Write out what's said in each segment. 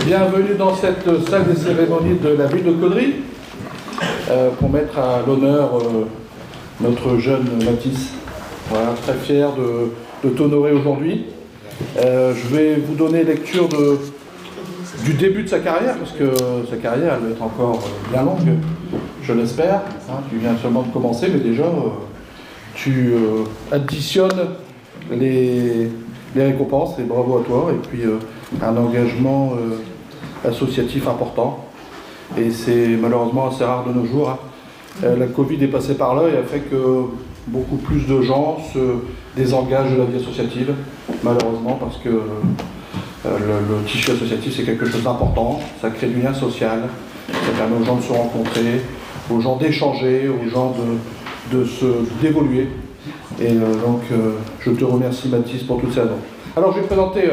Bienvenue dans cette salle des cérémonies de la ville de Caudry pour mettre à l'honneur notre jeune Mathis. Voilà, très fier de t'honorer aujourd'hui. Je vais vous donner lecture du début de sa carrière, parce que sa carrière elle va être encore bien longue, je l'espère. Hein, tu viens seulement de commencer, mais déjà tu additionnes les récompenses, et bravo à toi, et puis un engagement associatif important. Et c'est malheureusement assez rare de nos jours. Hein. La Covid est passée par là et a fait que beaucoup plus de gens se désengagent de la vie associative, malheureusement, parce que le tissu associatif c'est quelque chose d'important, ça crée du lien social, ça permet aux gens de se rencontrer, aux gens d'échanger, aux gens d'évoluer. Et donc je te remercie Mathis pour toutes ces annonces. Alors je vais présenter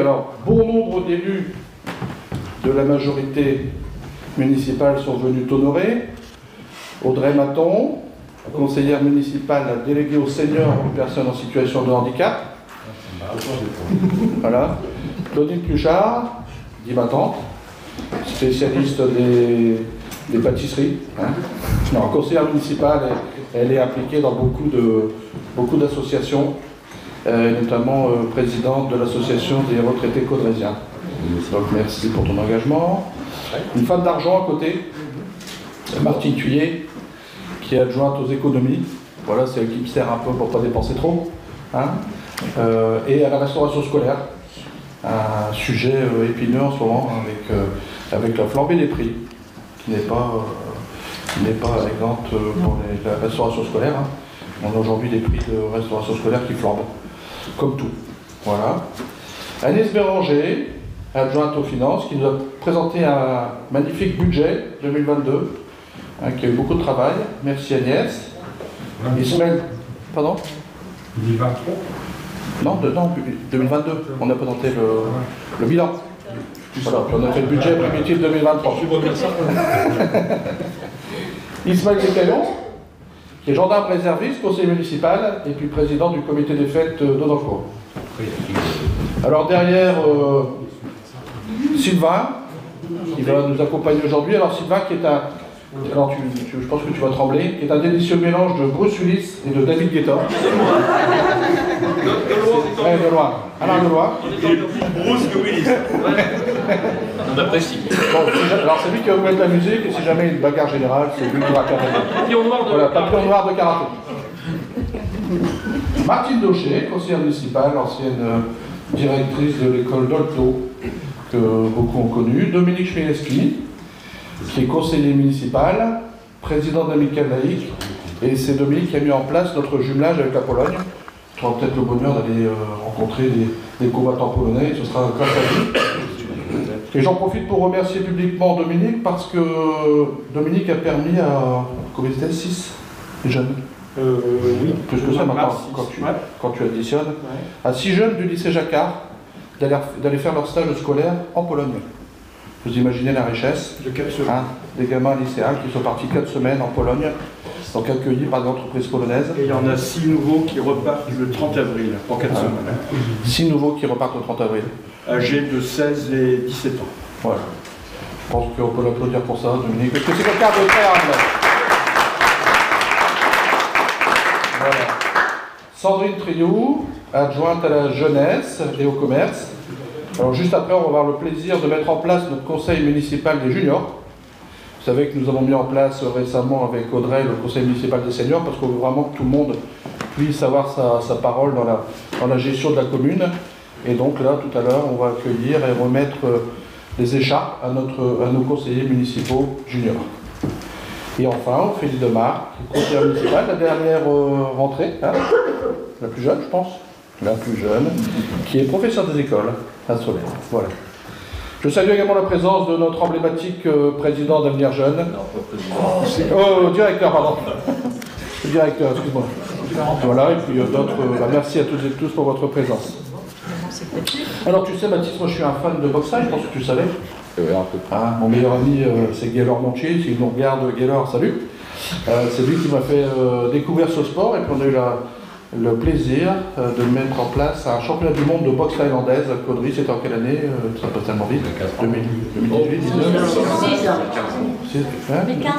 bon nombre d'élus de la majorité municipale sont venus t'honorer. Audrey Maton, conseillère municipale déléguée aux seniors aux personnes en situation de handicap. Voilà. Claudine Pluchard, dit ma tante, spécialiste des pâtisseries. Hein. Non, conseillère municipale, elle est impliquée dans beaucoup d'associations, notamment présidente de l'association des retraités caudrésiens. Donc merci pour ton engagement. Une femme d'argent à côté, Martine Thuyer, qui est adjointe aux économies. Voilà, c'est elle qui me sert un peu pour ne pas dépenser trop. Hein. Et à la restauration scolaire, un sujet épineux en ce moment avec la flambée des prix, qui n'est pas exempte pour la restauration scolaire. Hein. On a aujourd'hui des prix de restauration scolaire qui flambent, comme tout. Voilà. Agnès Béranger, adjointe aux finances, qui nous a présenté un magnifique budget 2022, hein, qui a eu beaucoup de travail. Merci Agnès. Ismaël, pardon 2023 Non, 2022. On a présenté le bilan. Voilà, puis on a fait le budget primitif 2023. Ismaël Descaillons, qui est gendarme réserviste, conseiller municipal, et puis président du comité des fêtes d'Audencourt. Alors derrière, Sylvain, qui va nous accompagner aujourd'hui. Alors Sylvain qui est je pense que tu vas trembler, qui est un délicieux mélange de Bruce Willis et de David Guetta. De loin. Alain de loin. Bruce que Willis. On apprécie. Bon, alors c'est lui qui va vous mettre la musique, et si jamais une bagarre générale, c'est lui qui va faire papillon noir de karaté. Martine Daucher, conseillère municipale, ancienne directrice de l'école d'Olto, que beaucoup ont connue. Dominique Chmielewski, qui est conseiller municipal, président d'Amicale laïque, et c'est Dominique qui a mis en place notre jumelage avec la Pologne. Tu auras peut-être le bonheur d'aller rencontrer des combattants polonais, et ce sera grâce à lui. Et j'en profite pour remercier publiquement Dominique, parce que Dominique a permis à, combien c'était, 6 jeunes. Oui, plus que ça maintenant, quand tu additionnes, ouais. À 6 jeunes du lycée Jacquard d'aller faire leur stage scolaire en Pologne. Vous imaginez la richesse, hein, des gamins lycéens qui sont partis 4 semaines en Pologne, donc accueillis par des entreprises polonaises. Et il y en a 6 nouveaux qui repartent le 30 avril, pour 4 semaines. 6 nouveaux qui repartent le 30 avril. Âgés de 16 et 17 ans. Voilà. Je pense qu'on peut l'applaudir pour ça, Dominique, parce que c'est quelqu'un de très humble. Voilà. Sandrine Triou, adjointe à la jeunesse et au commerce. Alors juste après, on va avoir le plaisir de mettre en place notre conseil municipal des juniors. Vous savez que nous avons mis en place récemment avec Audrey le conseil municipal des seniors, parce qu'on veut vraiment que tout le monde puisse avoir sa parole dans la gestion de la commune. Et donc là, tout à l'heure, on va accueillir et remettre les écharpes à nos conseillers municipaux juniors. Et enfin, Ophélie Demar, qui est conseillère municipale, la dernière rentrée, hein, la plus jeune, je pense, la plus jeune, qui est professeure des écoles à Solaire. Voilà. Je salue également la présence de notre emblématique président d'Avenir Jeune. Directeur, pardon. Directeur, excuse-moi. Voilà, et puis d'autres. Merci à toutes et tous pour votre présence. Alors tu sais Mathis, moi je suis un fan de boxe, je pense que tu savais. Un peu. Ah, mon meilleur ami c'est Gaylor Montier, s'il nous regarde, Gaylor, salut. C'est lui qui m'a fait découvrir ce sport, et puis on a eu le plaisir de mettre en place un championnat du monde de boxe thaïlandaise à Caudry. C'était en quelle année? Ça passe tellement vite. 2018,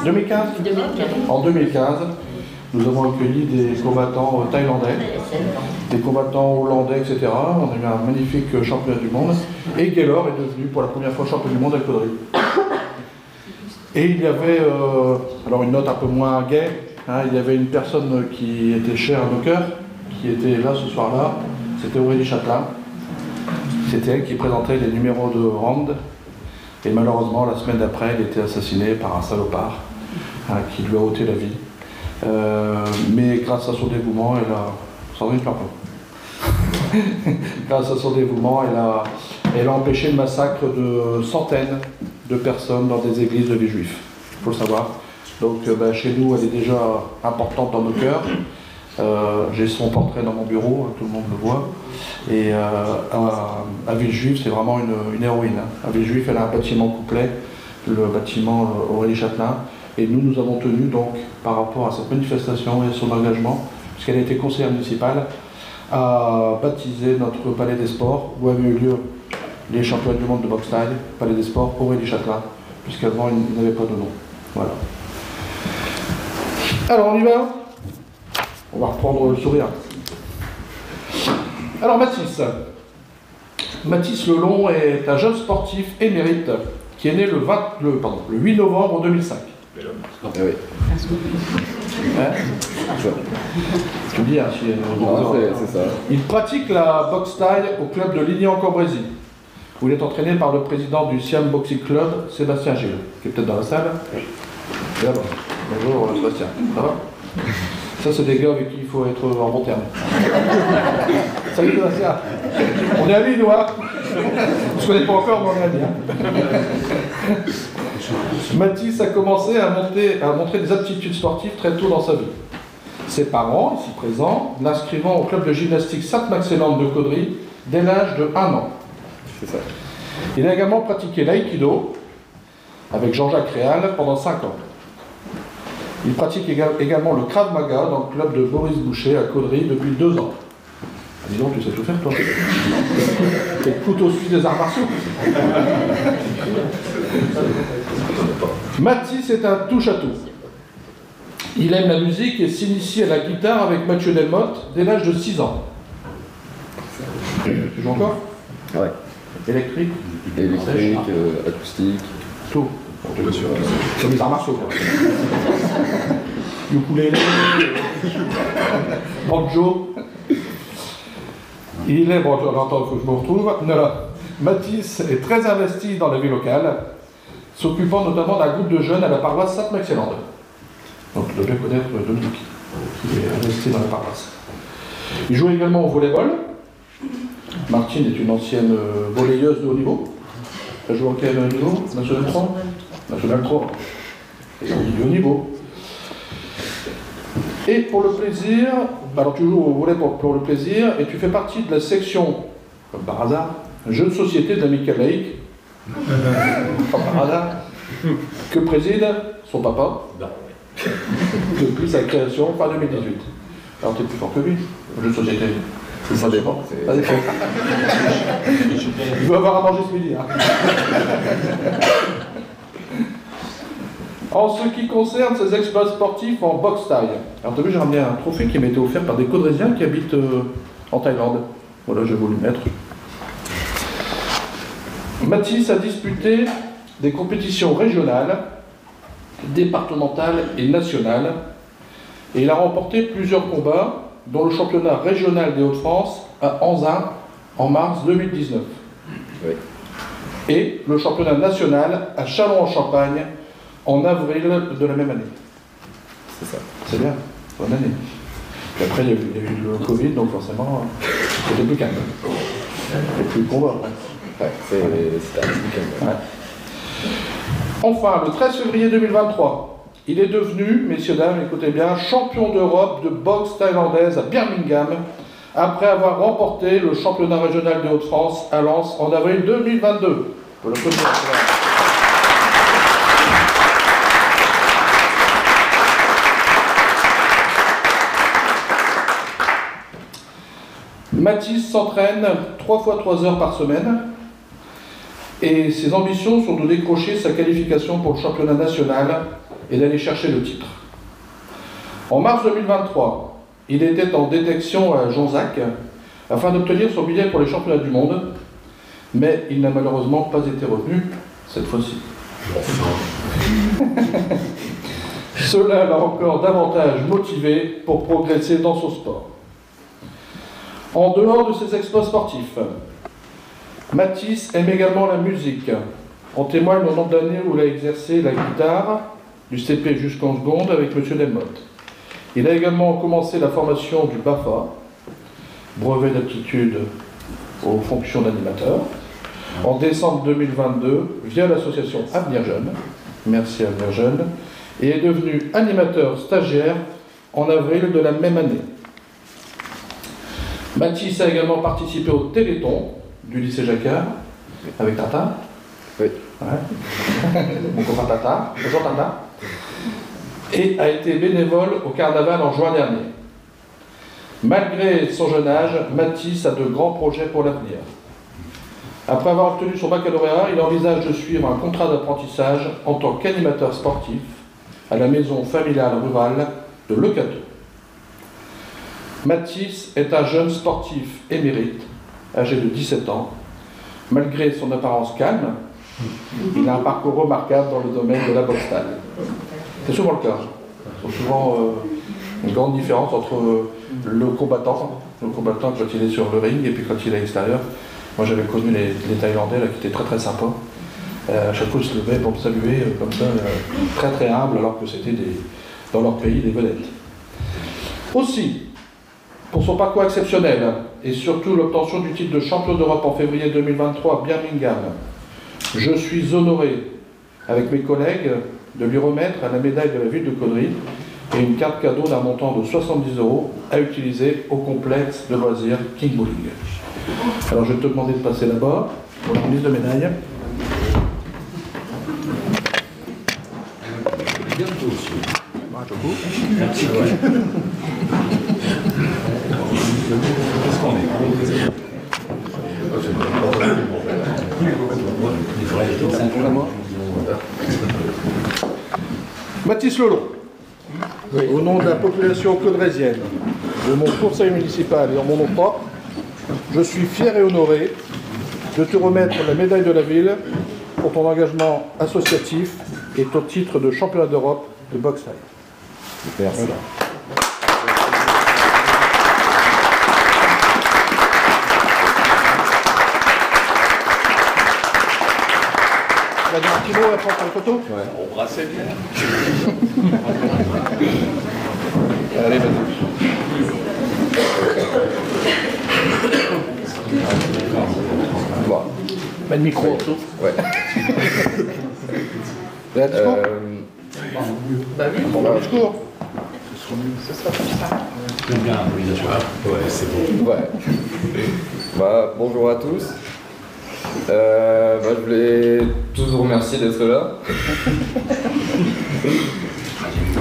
2015. En 2015, nous avons accueilli des combattants thaïlandais, des combattants hollandais, etc. On a eu un magnifique championnat du monde. Et Gaylor est devenu pour la première fois champion du monde à Caudry. Et il y avait, alors une note un peu moins gaie, hein, il y avait une personne qui était chère à nos cœurs, qui était là ce soir-là, c'était Aurélie Châtelain. C'était elle qui présentait les numéros de round. Et malheureusement, la semaine d'après, elle était assassinée par un salopard hein, qui lui a ôté la vie. Mais grâce à son dévouement, elle a... Sandrine, pleure pas. Grâce à son dévouement, elle a empêché le massacre de centaines de personnes dans des églises de les juifs. Il faut le savoir. Donc chez nous, elle est déjà importante dans nos cœurs. J'ai son portrait dans mon bureau, tout le monde le voit. Et à Villejuif, c'est vraiment une héroïne. À Villejuif, elle a un bâtiment complet, le bâtiment Aurélie Châtelain. Et nous avons tenu donc, par rapport à cette manifestation et son engagement, puisqu'elle a été conseillère municipale, à baptiser notre palais des sports, où avaient eu lieu les championnats du monde de boxe thaï, palais des sports Aurélie Châtelain, puisqu'avant il n'avait pas de nom. Voilà. Alors on y va. On va reprendre le sourire. Alors Mathis. Mathis Lelon est un jeune sportif émérite qui est né le 8 novembre 2005. Ah oui. Hein tu dis, hein, c'est ça. Il pratique la boxe thaï au club de Ligny-en-Cambrésis, où il est entraîné par le président du Siam Boxing Club, Sébastien Gilles, qui est peut-être dans la salle. Et là, bonjour Sébastien, ça va? Ça, c'est des gars avec qui il faut être en bon terme. Salut Sébastien. On est amis, nous, hein? On ne se connaît pas encore, mais on est amis. Hein. Mathis a commencé à montrer des aptitudes sportives très tôt dans sa vie. Ses parents, ici présents, l'inscrivant au club de gymnastique Sainte-Maxélande de Caudry dès l'âge de 1 an. C'est ça. Il a également pratiqué l'aïkido avec Jean-Jacques Réal pendant 5 ans. Il pratique également le Krav Maga dans le club de Boris Boucher à Caudry depuis 2 ans. Ah, dis donc, tu sais tout faire, toi. T'es le couteau suisse des arts martiaux. Mathis est un touche-à-tout. Il aime la musique et s'initie à la guitare avec Mathieu Delmotte dès l'âge de 6 ans. Tu joues encore? Ouais. Électrique, acoustique. tout. C'est des arts martiaux, quoi. Ukulélé, banjo. Il est, bon, attends, il faut que je me retrouve. Voilà. Mathis est très investi dans la vie locale, s'occupant notamment d'un groupe de jeunes à la paroisse Sainte-Maxélande. Donc, il doit bien connaître Dominique, qui est investi dans la paroisse. Il joue également au volleyball. Martine est une ancienne volleyeuse de haut niveau. Elle joue à quel niveau? National 3? National 3. Et du haut niveau. Et pour le plaisir, alors tu joues au volley pour le plaisir, et tu fais partie de la section, comme par hasard, jeu de société de l'Amical Laïque, comme par hasard, que préside son papa, depuis sa création fin 2018. Alors tu es plus fort que lui, au jeu de société. Ça dépend. Il doit avoir à manger ce midi. Hein. En ce qui concerne ses exploits sportifs en boxe thaï, alors tu as vu, j'ai ramené un trophée qui m'a été offert par des Caudrésiens qui habitent en Thaïlande. Voilà, j'ai voulu le mettre. Mathis a disputé des compétitions régionales, départementales et nationales, et il a remporté plusieurs combats, dont le championnat régional des Hauts-de-France à Anzin en mars 2019. Oui. Et le championnat national à Châlons-en-Champagne en avril de la même année. C'est ça. C'est bien, bonne année. Et après, il y a eu le Covid, donc forcément, c'était plus calme. Et plus de combat. Ouais, c'était un petit calme. Ouais. Enfin, le 13 février 2023, il est devenu, messieurs, dames, écoutez bien, champion d'Europe de boxe thaïlandaise à Birmingham, après avoir remporté le championnat régional des Hauts-de-France à Lens en avril 2022. Pour le premier. Mathis s'entraîne 3 fois 3 heures par semaine et ses ambitions sont de décrocher sa qualification pour le championnat national et d'aller chercher le titre. En mars 2023, il était en détection à Jonzac afin d'obtenir son billet pour les championnats du monde, mais il n'a malheureusement pas été retenu cette fois-ci. Cela l'a encore davantage motivé pour progresser dans son sport. En dehors de ses exploits sportifs, Mathis aime également la musique. En témoigne le nombre d'années où il a exercé la guitare, du CP jusqu'en seconde avec M. Delmotte. Il a également commencé la formation du BAFA, brevet d'aptitude aux fonctions d'animateur, en décembre 2022 via l'association Avenir Jeune, merci Avenir Jeune, et est devenu animateur stagiaire en avril de la même année. Mathis a également participé au Téléthon du lycée Jacquard avec Tata. Oui. Ouais. Mon copain Tata. Bonjour Tata. Et a été bénévole au carnaval en juin dernier. Malgré son jeune âge, Mathis a de grands projets pour l'avenir. Après avoir obtenu son baccalauréat, il envisage de suivre un contrat d'apprentissage en tant qu'animateur sportif à la maison familiale rurale de Lecateau. Mathis est un jeune sportif émérite, âgé de 17 ans. Malgré son apparence calme, il a un parcours remarquable dans le domaine de la boxe thaï. C'est souvent le cas. Il y a souvent une grande différence entre le combattant quand il est sur le ring et puis quand il est à l'extérieur. Moi j'avais connu les Thaïlandais là, qui étaient très très sympas. À chaque fois ils se levaient pour me saluer comme ça, très très humble, alors que c'était dans leur pays des vedettes. Aussi, pour son parcours exceptionnel et surtout l'obtention du titre de champion d'Europe en février 2023 à Birmingham, je suis honoré avec mes collègues de lui remettre la médaille de la ville de Caudry et une carte cadeau d'un montant de 70 € à utiliser au complexe de loisirs King Bowling. Alors je vais te demander de passer là-bas pour la remise de médaille. Merci. Qu'est-ce qu'on est? Mathis Lelon, au nom de la population caudrésienne, de mon conseil municipal et en mon nom propre, je suis fier et honoré de te remettre la médaille de la ville pour ton engagement associatif et ton titre de championnat d'Europe de boxe thaï. Merci. Voilà. Tu vas dire un petit mot après pour la photo? Ouais. Embrassez bien. Allez, vas-y. Bon. Mets le micro. Ouais. Et la discours Bon, le discours. J'aime bien l'improvisation. Ouais, c'est bon. Ouais. Bonjour à tous. Je voulais tous vous remercier d'être là.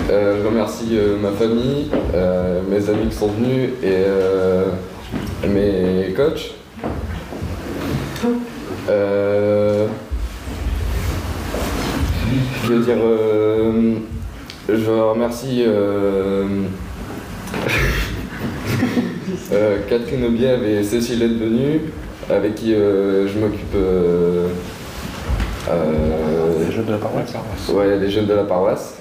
Je remercie ma famille, mes amis qui sont venus et mes coachs. Je veux dire, je remercie Catherine Aubiève et Cécile d'être venues, avec qui je m'occupe. Les jeunes de la paroisse. Ouais, les jeunes de la paroisse.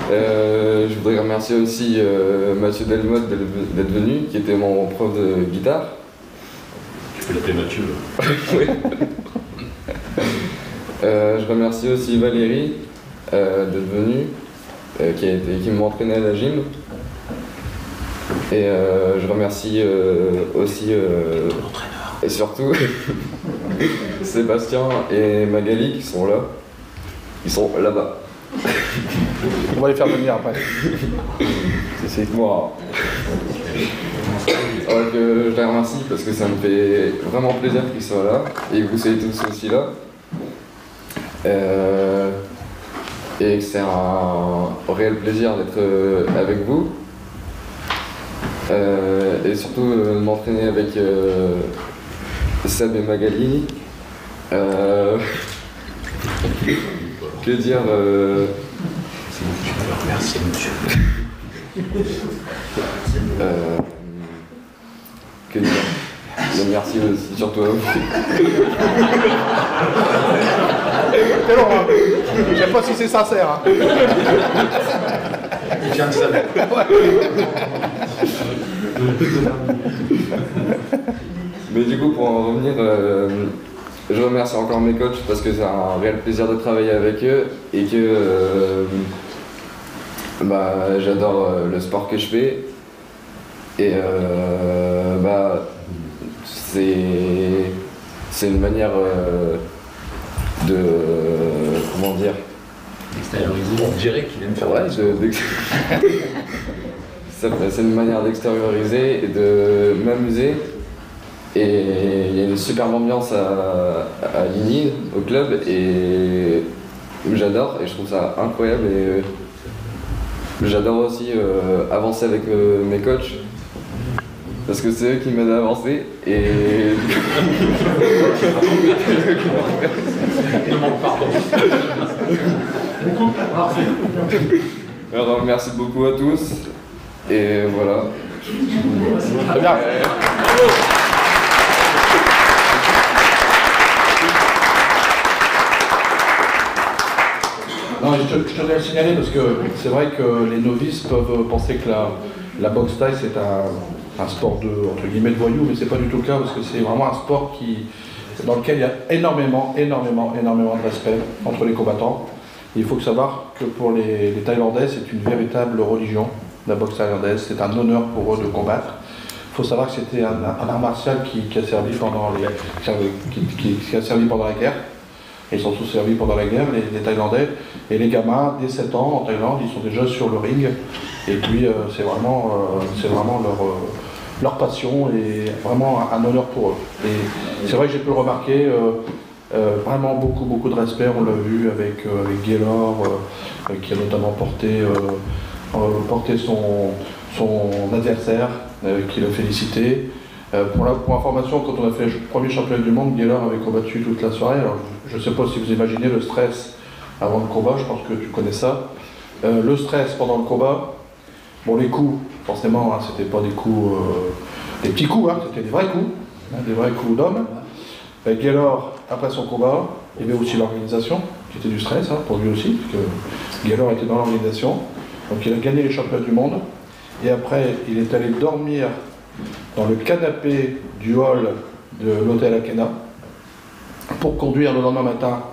Je voudrais remercier aussi Mathieu Delmotte d'être venu, qui était mon prof de guitare. Tu peux l'appeler Mathieu. Oui. Je remercie aussi Valérie d'être venue, qui m'a entraîné à la gym. Et je remercie aussi et surtout Sébastien et Magali qui sont là. Ils sont là-bas. On va les faire venir après. C'est moi. Alors que je les remercie parce que ça me fait vraiment plaisir qu'ils soient là et que vous soyez tous aussi là. Et que c'est un réel plaisir d'être avec vous. et surtout m'entraîner avec Seb et Magali. Que dire Merci, monsieur. Que dire merci aussi, surtout à vous. C'est long, hein. Je sais pas si c'est sincère. Hein. Il vient de ça. Mais du coup, pour en revenir, je remercie encore mes coachs parce que c'est un réel plaisir de travailler avec eux et que j'adore le sport que je fais. Et c'est une manière de... comment dire, Extérioriser, on dirait qu'il aime faire c'est une manière d'extérioriser et de m'amuser. Et il y a une superbe ambiance à Ligny, au club, et j'adore et je trouve ça incroyable. Et j'adore aussi avancer avec mes coachs. Parce que c'est eux qui m'aident à avancer et... Alors merci beaucoup à tous et voilà. Très bien. Non, je tenais à le signaler parce que c'est vrai que les novices peuvent penser que la boxe thaï c'est un sport entre guillemets de voyous, mais c'est pas du tout le cas parce que c'est vraiment un sport dans lequel il y a énormément de respect entre les combattants. Il faut savoir que pour les Thaïlandais, c'est une véritable religion, la boxe thaïlandaise. C'est un honneur pour eux de combattre. Il faut savoir que c'était un art martial qui a servi pendant la guerre. Ils sont tous servis pendant la guerre, les Thaïlandais. Et les gamins, dès 7 ans en Thaïlande, ils sont déjà sur le ring. Et puis c'est vraiment leur passion et vraiment un honneur pour eux. Et c'est vrai que j'ai pu le remarquer, vraiment beaucoup de respect. On l'a vu avec Gaylor, qui a notamment porté son adversaire, qui l'a félicité. Pour information, quand on a fait le premier championnat du monde, Gaylor avait combattu toute la soirée. Alors, je ne sais pas si vous imaginez le stress avant le combat, je pense que tu connais ça. Le stress pendant le combat, bon, les coups, forcément, hein, c'était pas des coups, des petits coups, hein, c'était des vrais coups d'homme. Gaylor, après son combat, il y avait aussi l'organisation, qui était du stress, hein, pour lui aussi, parce que Gaylor était dans l'organisation. Donc il a gagné les championnats du monde, et après, il est allé dormir dans le canapé du hall de l'hôtel Akena pour conduire le lendemain matin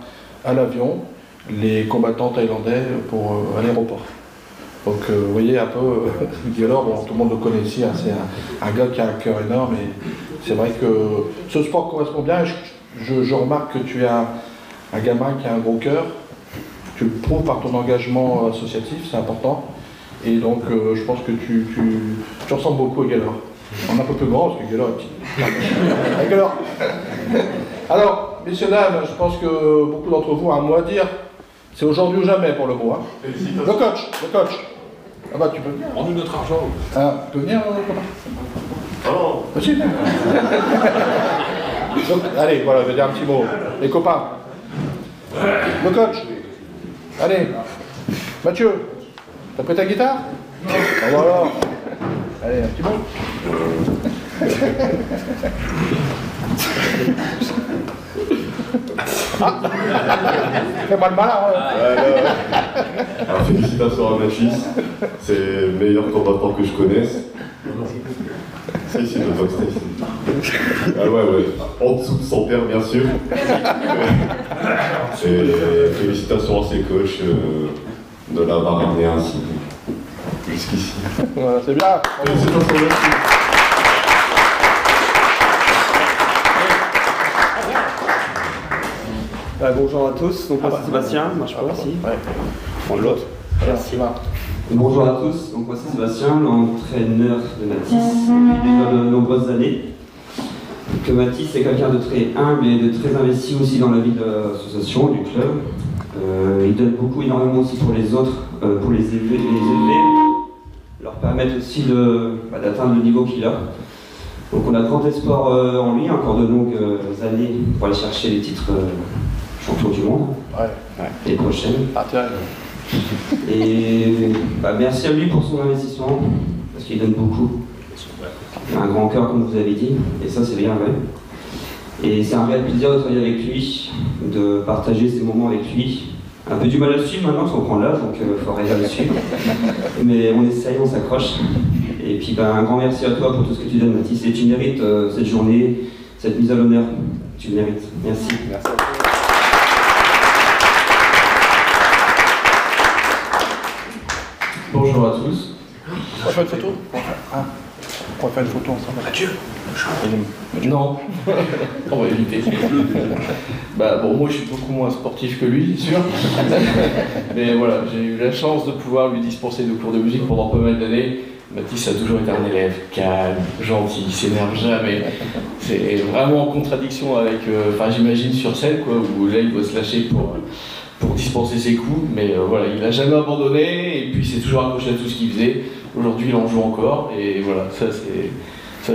à l'avion les combattants thaïlandais à l'aéroport. Donc vous voyez un peu, Gaylor, bon, tout le monde le connaît ici, hein, c'est un gars qui a un cœur énorme et c'est vrai que ce sport correspond bien. Je remarque que tu es un gamin qui a un gros cœur, tu le prouves par ton engagement associatif, c'est important. Et donc je pense que tu ressembles beaucoup à Gaylor. On est un peu plus grand parce que Gaylor est petit. Gaylor. Alors, messieurs, dames, je pense que beaucoup d'entre vous ont un mot à dire. C'est aujourd'hui ou jamais pour le mot. Hein. Le coach. Ah bah tu peux venir. Rends-nous notre argent. Ah, tu peux venir, comment? Oh. Possible. Donc, allez, voilà, je vais dire un petit mot. Les copains. Le coach. Allez. Mathieu. T'as pris ta guitare? Ah, voilà. Allez, un petit mot. Ah. Fais-moi le malin. Alors, félicitations à Mathis, c'est le meilleur combattant que je connaisse. Si, le box ici. Ah ouais, en dessous de son père, bien sûr. Et félicitations à ses coachs de l'avoir ramené ainsi jusqu'ici. Voilà, c'est bien. Félicitations, merci. Bonjour à tous, donc moi c'est Sébastien, marche pas ici. Prends l'autre. Merci. Bonjour à tous, donc moi c'est Sébastien, l'entraîneur de Mathis depuis déjà de nombreuses années. Que Mathis est quelqu'un de très humble et de très investi aussi dans la vie de l'association, du club. Il donne énormément aussi pour les autres, pour les élever, leur permettre aussi d'atteindre le niveau qu'il a. Donc on a grand espoir en lui, encore de longues années pour aller chercher les titres champion du monde les prochaines. Et merci à lui pour son investissement, parce qu'il donne beaucoup. Il a un grand cœur, comme vous avez dit, et ça c'est bien vrai. Et c'est un réel plaisir de travailler avec lui, de partager ces moments avec lui. Un peu du mal à le suivre maintenant, parce qu'on prend l'âge, donc il faut arriver à le suivre. Mais on essaye, on s'accroche. Et puis un grand merci à toi pour tout ce que tu donnes, Mathis. Et tu mérites cette journée, cette mise à l'honneur. Tu le mérites. Merci. Merci. Bonjour à tous. On va faire une photo. On va faire une photo ensemble. Mathieu. Non, on va éviter. Moi je suis beaucoup moins sportif que lui, c'est sûr. Mais voilà, j'ai eu la chance de pouvoir lui dispenser de cours de musique pendant pas mal d'années. Mathis a toujours été un élève calme, gentil, il s'énerve jamais. C'est vraiment en contradiction avec, j'imagine sur scène, quoi, où là il doit se lâcher pour dispenser ses coups. Mais voilà, il n'a jamais abandonné et puis il s'est toujours accroché à tout ce qu'il faisait. Aujourd'hui, il en joue encore et voilà, ça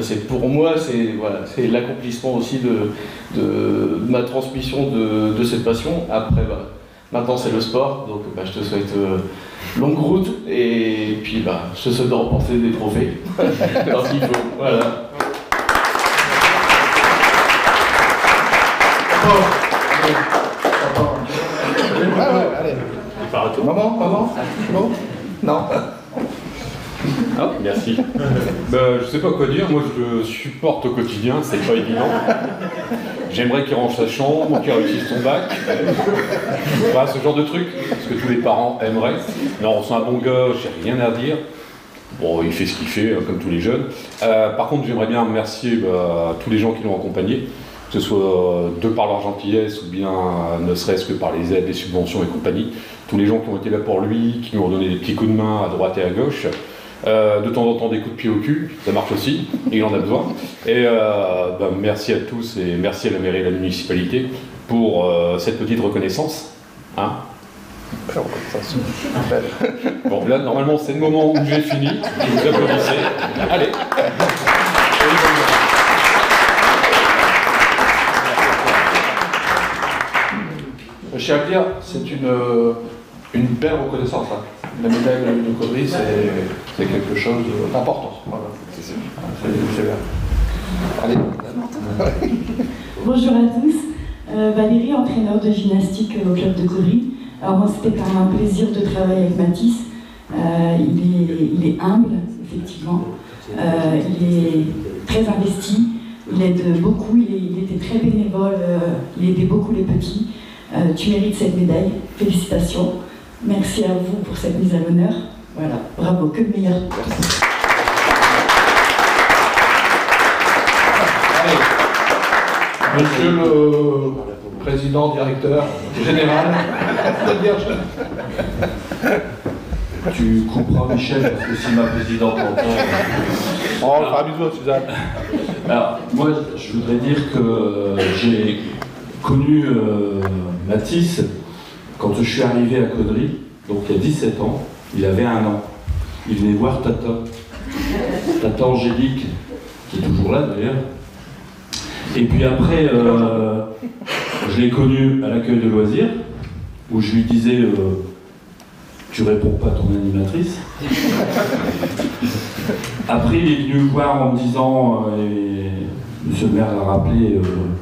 c'est pour moi, c'est l'accomplissement aussi de ma transmission de cette passion. Après, maintenant c'est le sport, donc je te souhaite longue route et puis je te souhaite de remporter des trophées quand il faut. Voilà. Allez. Marathon. Maman Non. Ah, merci. Je sais pas quoi dire, moi je le supporte au quotidien, c'est pas évident. J'aimerais qu'il range sa chambre, qu'il réussisse son bac. Ce genre de truc, ce que tous les parents aimeraient. Non, c'est un bon gars, j'ai rien à dire. Bon, il fait ce qu'il fait, comme tous les jeunes. Par contre, j'aimerais bien remercier tous les gens qui l'ont accompagné, que ce soit de par leur gentillesse ou bien ne serait-ce que par les aides, les subventions et compagnie. Tous les gens qui ont été là pour lui, qui lui ont donné des petits coups de main à droite et à gauche. De temps en temps des coups de pied au cul, ça marche aussi, et il en a besoin. Et merci à tous et merci à la mairie et à la municipalité pour cette petite reconnaissance. Bon, là, normalement, c'est le moment où j'ai fini. Vous applaudissez. Allez. Chez Aglia, c'est une belle reconnaissance. La médaille de Caudry, c'est quelque chose d'important. Voilà. C'est bien. Allez. Bonjour à tous. Valérie, entraîneur de gymnastique au club de Caudry. Alors moi, c'était quand même un plaisir de travailler avec Mathis. Il est humble, effectivement. Il est très investi. Il aide beaucoup. Il était très bénévole. Il aidait beaucoup les petits. Tu mérites cette médaille. Félicitations. Merci à vous pour cette mise à l'honneur. Voilà, bravo, que le meilleur. Merci. Monsieur le président, directeur, général, tu couperas Michel, parce que si ma présidente entend... Oh, fais un bisou à Suzanne. Alors, moi, je voudrais dire que j'ai connu Mathis quand je suis arrivé à Caudry, donc il y a 17 ans, il avait 1 an. Il venait voir Tata Angélique, qui est toujours là d'ailleurs. Et puis après, je l'ai connu à l'accueil de loisirs, où je lui disais tu réponds pas à ton animatrice. Après, il est venu me voir en me disant, et monsieur le maire l'a rappelé,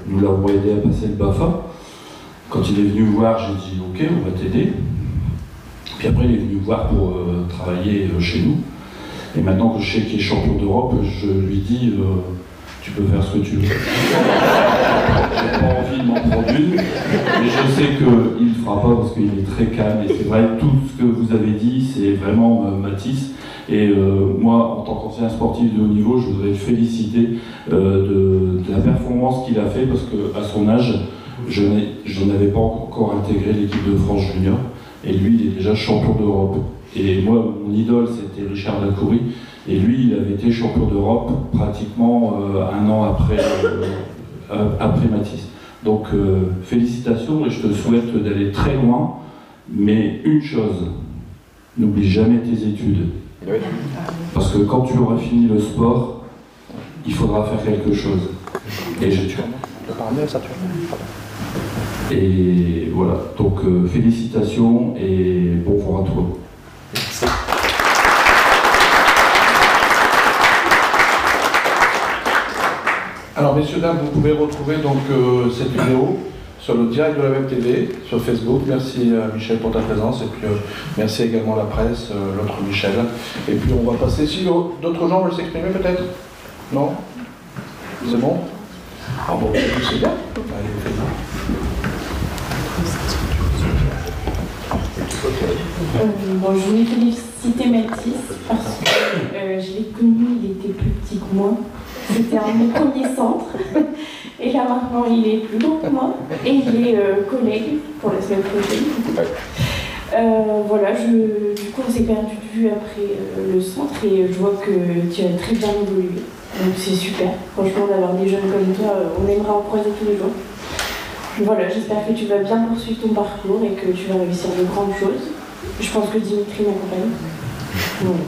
nous l'avons aidé à passer le BAFA. Quand il est venu me voir, j'ai dit ok, on va t'aider. Puis après, il est venu me voir pour travailler chez nous. Et maintenant que je sais qu'il est champion d'Europe, je lui dis tu peux faire ce que tu veux. J'ai pas envie de m'en prendre une, mais je sais qu'il ne le fera pas parce qu'il est très calme. Et c'est vrai, tout ce que vous avez dit, c'est vraiment Mathis. Et moi, en tant qu'ancien sportif de haut niveau, je voudrais le féliciter de la performance qu'il a fait, parce qu'à son âge, je n'avais pas encore intégré l'équipe de France Junior. Et lui, il est déjà champion d'Europe. Et moi, mon idole, c'était Richard Dacoury. Et lui, il avait été champion d'Europe pratiquement 1 an après Mathis. Donc, félicitations, et je te souhaite d'aller très loin. Mais une chose, n'oublie jamais tes études. Parce que quand tu auras fini le sport, il faudra faire quelque chose. Et voilà, donc félicitations et bon vent à toi. Alors messieurs, dames, vous pouvez retrouver donc cette vidéo sur le direct de la Web TV, sur Facebook. Merci Michel pour ta présence et puis merci également à la presse, l'autre Michel. Et puis on va passer, si d'autres gens veulent s'exprimer peut-être? Non? C'est bon? Ah bon, c'est bien. Allez, faites-le. Bon, je voulais féliciter Mathis parce que je l'ai connu, il était plus petit que moi. C'était mon premier centre. Et là maintenant, il est plus grand que moi. Et il est collègue pour la semaine prochaine. Voilà, du coup, on s'est perdu de vue après le centre et je vois que tu as très bien évolué. Donc c'est super. Franchement, d'avoir des jeunes comme toi, on aimerait en croiser tous les jours. Voilà, j'espère que tu vas bien poursuivre ton parcours et que tu vas réussir de grandes choses. Je pense que Dimitri m'accompagne. Voilà.